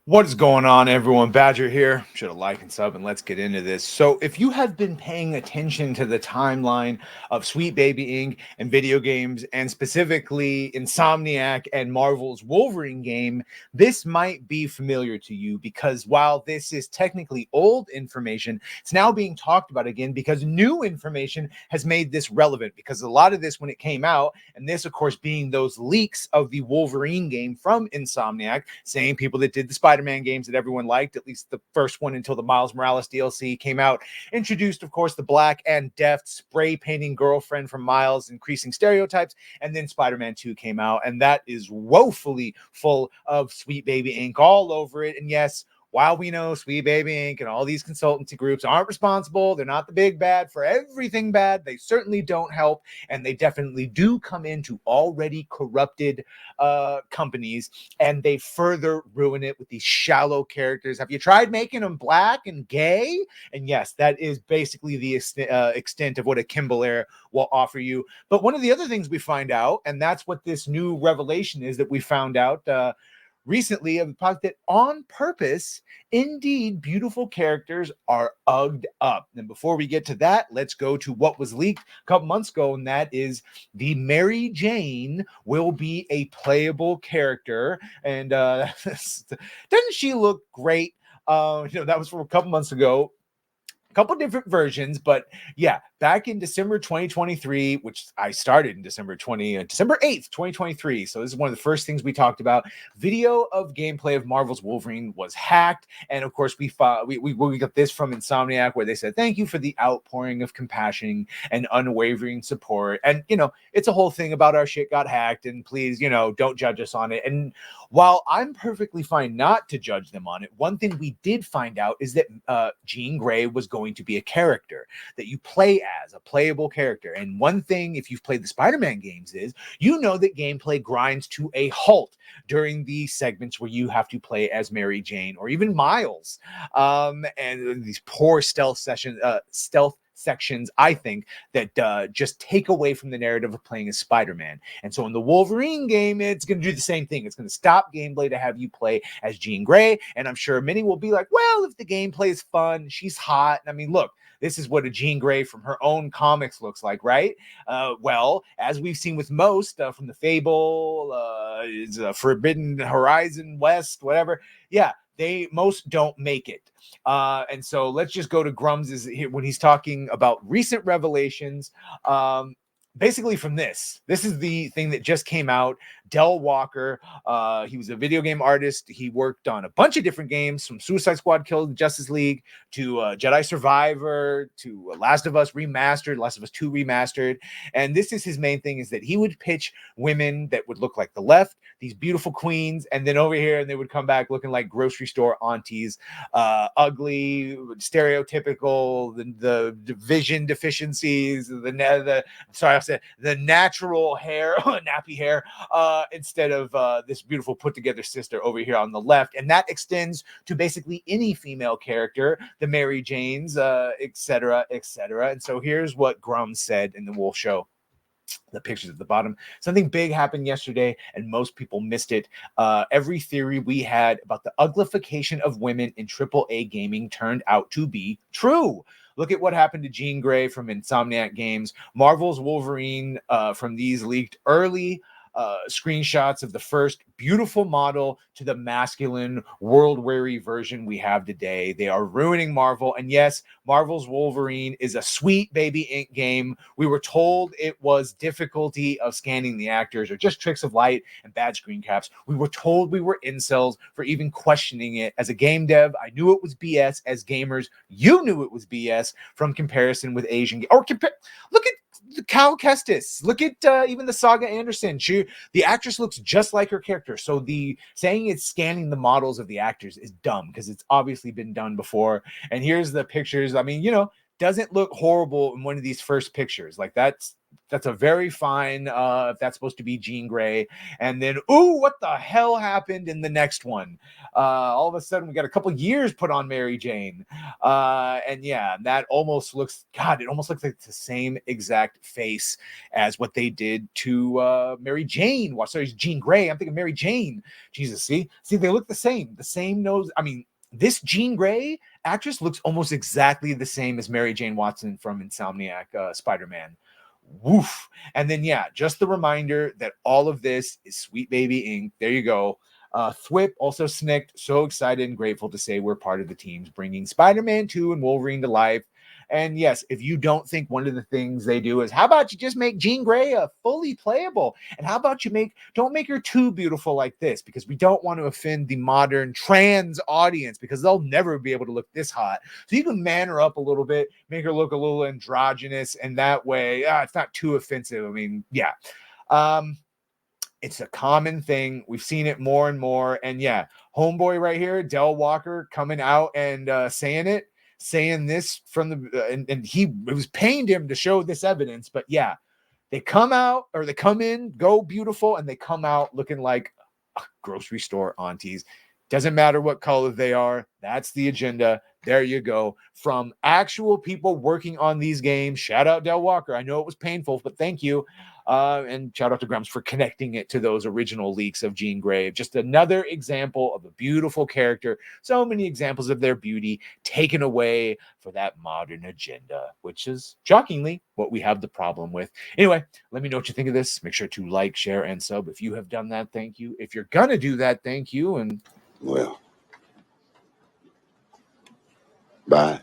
What is going on, everyone? Badger here. Should have liked and sub, and let's get into this. So, if you have been paying attention to the timeline of Sweet Baby Inc. and video games, and specifically Insomniac and Marvel's Wolverine game, this might be familiar to you because while this is technically old information, it's now being talked about again because new information has made this relevant. Because a lot of this, when it came out, and this, of course, being those leaks of the Wolverine game from Insomniac, same people that did the Spider-Man games that everyone liked, at least the first one until the Miles Morales DLC came out, introduced, of course, the black and deft spray painting girlfriend from Miles, increasing stereotypes, and then Spider-Man 2 came out, and that is woefully full of Sweet Baby Inc. all over it. And yes, while we know Sweet Baby Inc. and all these consultancy groups aren't responsible, they're not the big bad for everything bad, they certainly don't help, and they definitely do come into already corrupted companies, and they further ruin it with these shallow characters. Have you tried making them black and gay? And yes, that is basically the extent of what a Kimball Air will offer you. But one of the other things we find out, and that's what this new revelation is that we found out recently of the product, that on purpose, indeed, beautiful characters are ugged up. And before we get to that, let's go to what was leaked a couple months ago, and that is the Mary Jane will be a playable character. And doesn't she look great? That was from a couple months ago. A couple different versions, but yeah, back in December 2023, which I started in December 8th, 2023. So this is one of the first things we talked about. Video of gameplay of Marvel's Wolverine was hacked, and of course we got this from Insomniac, where they said thank you for the outpouring of compassion and unwavering support. And it's a whole thing about our shit got hacked, and please, don't judge us on it. And while I'm perfectly fine not to judge them on it, one thing we did find out is that Jean Grey was going to be a character that you play as, a playable character. And one thing, if you've played the Spider-Man games, is that gameplay grinds to a halt during the segments where you have to play as Mary Jane or even Miles. And these poor stealth sections, I think, that just take away from the narrative of playing as Spider-Man. And so in the Wolverine game, it's going to do the same thing. It's going to stop gameplay to have you play as Jean Grey. And I'm sure many will be like, well, if the gameplay is fun, she's hot. I mean, look, this is what a Jean Grey from her own comics looks like, right? Well, as we've seen with most from the Fable, Forbidden Horizon, West, whatever. Yeah, they most don't make it. And so let's just go to Grums when he's talking about recent revelations. Basically from this is the thing that just came out. Del Walker, he was a video game artist. He worked on a bunch of different games, from Suicide Squad Killed Justice League to Jedi Survivor to Last of Us Remastered, Last of Us 2 Remastered. And this is his main thing, is that he would pitch women that would look like the left, these beautiful queens, and then over here, and they would come back looking like grocery store aunties, ugly, stereotypical, the vision deficiencies, the natural hair, nappy hair, instead of this beautiful put together sister over here on the left. And that extends to basically any female character, the Mary Janes, etc., etc. And so here's what Grum said, and then we'll show the pictures at the bottom. Something big happened yesterday, and most people missed it. Every theory we had about the uglification of women in AAA gaming turned out to be true. Look at what happened to Jean Grey from Insomniac Games, Marvel's Wolverine from these leaked early screenshots of the first beautiful model to the masculine, world-weary version we have today. They are ruining Marvel. And yes, Marvel's Wolverine is a Sweet Baby Inc. game. We were told it was difficulty of scanning the actors or just tricks of light and bad screen caps. We were told we were incels for even questioning it. As a game dev, I knew it was BS. As gamers, you knew it was BS from comparison with Asian. Look at Cal Kestis. Look at even the Saga Anderson. The actress looks just like her character. So the saying it's scanning the models of the actors is dumb, because it's obviously been done before. And here's the pictures. I mean, doesn't look horrible in one of these first pictures. Like, that's That's a very fine, if that's supposed to be Jean Grey. And then, ooh, what the hell happened in the next one? All of a sudden, we got a couple years put on Mary Jane. And yeah, that almost looks, God, it almost looks like the same exact face as what they did to Mary Jane. Well, sorry, Jean Grey. I'm thinking Mary Jane. Jesus, see, they look the same nose. I mean, this Jean Grey actress looks almost exactly the same as Mary Jane Watson from Insomniac Spider-Man. Woof. And then, yeah, just the reminder that all of this is Sweet Baby Inc. There you go. Thwip, also Snicked, so excited and grateful to say we're part of the teams bringing Spider-Man 2 and Wolverine to life. And yes, if you don't think one of the things they do is, how about you just make Jean Grey a fully playable? And how about you don't make her too beautiful like this, because we don't want to offend the modern trans audience, because they'll never be able to look this hot. So you can man her up a little bit, make her look a little androgynous, and that way it's not too offensive. I mean, yeah. It's a common thing. We've seen it more and more. And yeah, homeboy right here, Del Walker, coming out and saying this from the and it was pained him to show this evidence. But yeah, they come in, go beautiful, and they come out looking like grocery store aunties. Doesn't matter what color they are. That's the agenda. There you go. From actual people working on these games. Shout out Del Walker. I know it was painful, but thank you. And shout out to Grumps for connecting it to those original leaks of Jean Grey. Just another example of a beautiful character. So many examples of their beauty taken away for that modern agenda, which is shockingly what we have the problem with. Anyway, let me know what you think of this. Make sure to like, share, and sub. If you have done that, thank you. If you're going to do that, thank you. And well, bye.